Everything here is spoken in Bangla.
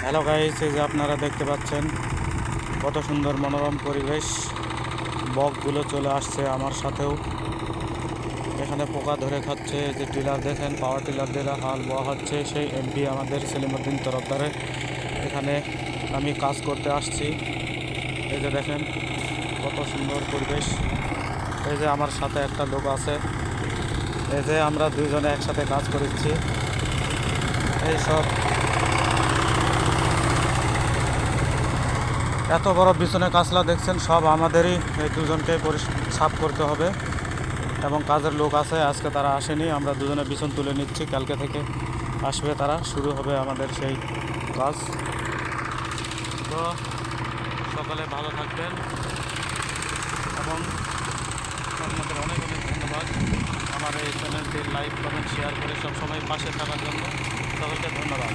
হ্যালো গাইস, এই যে আপনারা দেখতে পাচ্ছেন কত সুন্দর মনোরম পরিবেশ। বকগুলো চলে আসছে আমার সাথেও। এখানে পোকা ধরে খাচ্ছে। যে টিলার দেখেন, পাওয়ার টিলার দিয়ে হাল বোয়া হচ্ছে, সেই এমপি আমাদের সেলিমউদ্দিন তরফদারে এখানে আমি কাজ করতে আসছি। এই যে দেখেন কত সুন্দর পরিবেশ। এই যে আমার সাথে একটা লোক আছে, এই যে আমরা দুইজনে একসাথে কাজ করছি। এই সব এত বড় বিছনে কাঁচলা দেখছেন, সব আমাদেরই এই দুজনকে সাফ করতে হবে। এবং কাজের লোক আছে, আজকে তারা আসেনি, আমরা দুজনে বিছন তুলে নিচ্ছি। কালকে থেকে আসবে তারা, শুরু হবে আমাদের সেই কাজ। তো সকালে ভালো থাকবেন এবং আপনাদের অনেক অনেক ধন্যবাদ আমার এই চ্যানেলটি লাইক কমেন্ট শেয়ার করে সবসময় পাশে থাকার জন্য। সকলকে ধন্যবাদ।